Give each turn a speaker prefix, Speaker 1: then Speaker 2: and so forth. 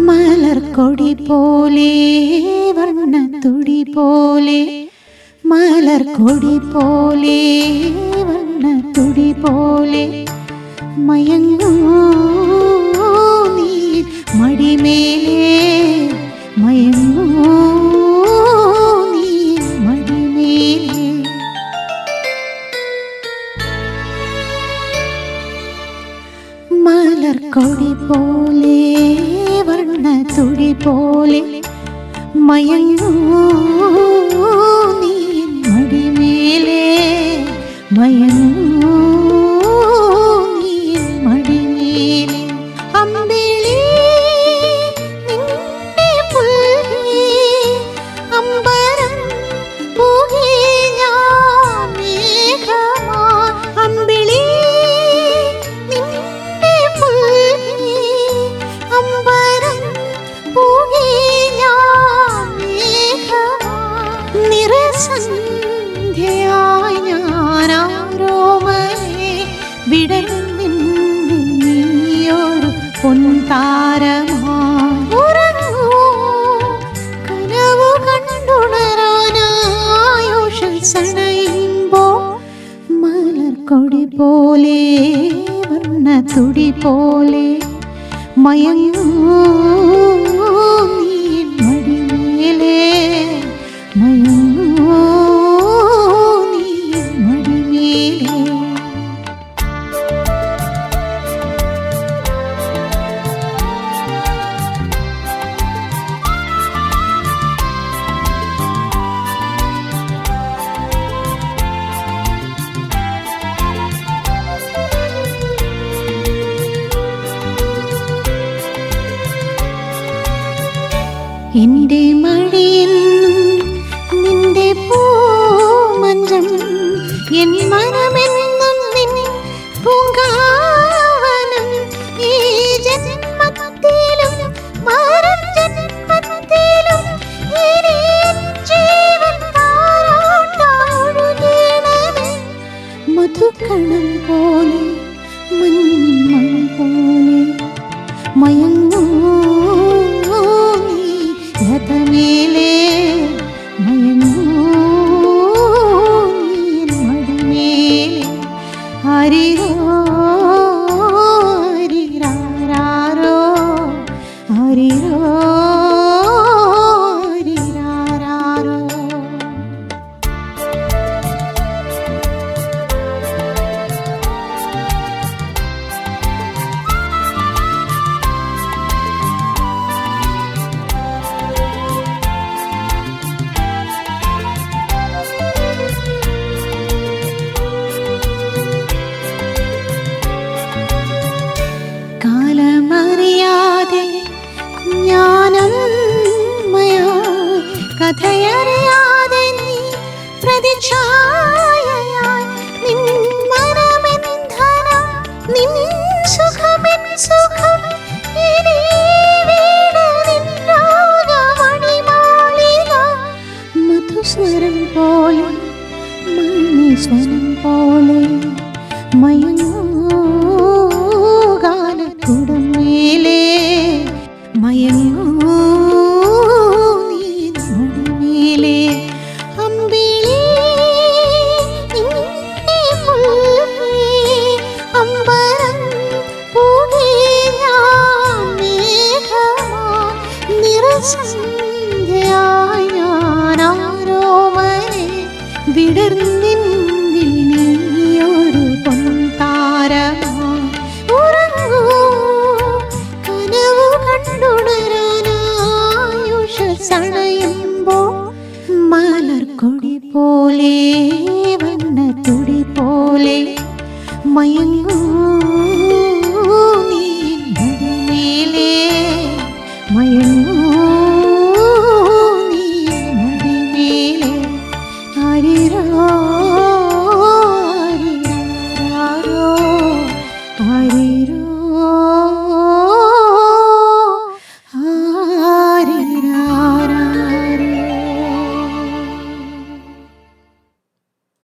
Speaker 1: മലർക്കൊടി പോലെ വർണ്ണത്തുടി പോലെ മലർക്കൊടി പോലെ വർണ്ണത്തുടി പോലെ മയങ്ങൂ നീ മടിമേലേ മയങ്ങൂ നീ മടിമേലേ. മലർക്കൊടി പോലെ വർണ്ണത്തുടി പോലെ മയങ്ങൂ നീ മടിമേലേ മയങ്ങൂ നീ മടിമേലേ. അമ്പിളി നിന്റെ പുൽകി അമ്പരം പൂകി ഞാൻ മേഘമാ. അമ്പിളി നിന്റെ പുൽകി അമ്പരം പൂകി ഞാൻ മേഘമാ. നിറസന്ധ്യയായി ഞാനാരോമലേ വിടർന്നിൽ നീയൊരു പൊൻതാരമായി. ഉറങ്ങൂ കനവു കണ്ടുണരാനായുഷണയുമ്പോൾ മലർക്കൊടി പോലെ വർണ്ണത്തുടി പോലെ മയങ്ങൂ നീ മടിമേലേ മയങ്ങൂ നീ മടിമേലേ. എന്റെ മഴയെന്നും നിന്റെ പൂമഞ്ചം എൻ മനമെന്നും നിൻ പൂങ്കാവനം. ഈ ജന്മത്തിലും മരം ജന്മത്തിലും ഇനി ജീവൻ താരാട്ടായൊഴുകണമേ. മധുകണം പോലെ മഞ്ഞിൻ പോലെ മയങ്ങൂ ലതമേലേ മയങ്ങൂ നീ മടിമേലേ. ഹരിരോ ഹരിരാരോ ഹരിരോ ഹരിരാരോ. കാലമറിയാതെ ജ്ഞാനമയായി കഥയറിയാതെ നീ പ്രതിച്ഛായയായി. നിൻ മനമെന്ധനം നിൻ സുഖമെൻ സുഖം ഇനി വീട് നിൻ രാഗമണിമാളിക. മധുസ്വരം പോലെ മണിസ്വരം പോലെ മയങ്ങൂ ഗാനക്കുടമേലേ മയങ്ങൂ നീ മടിമേലേ. അമ്പിളി നിന്റെ പുൽകി അമ്പരം പൂകി ഞാൻ മേഘമാ. നിറസന്ധ്യയായി ഞാനാരോമലേ വിടർന്നിൽ നീയൊരു പൊൻതാരമായി. ഉറങ്ങൂ കനവു കണ്ടുണരാനായുഷണയുമ്പോൾ മലർക്കൊടി പോലെ വർണ്ണത്തുടി പോലെ മയങ്ങൂ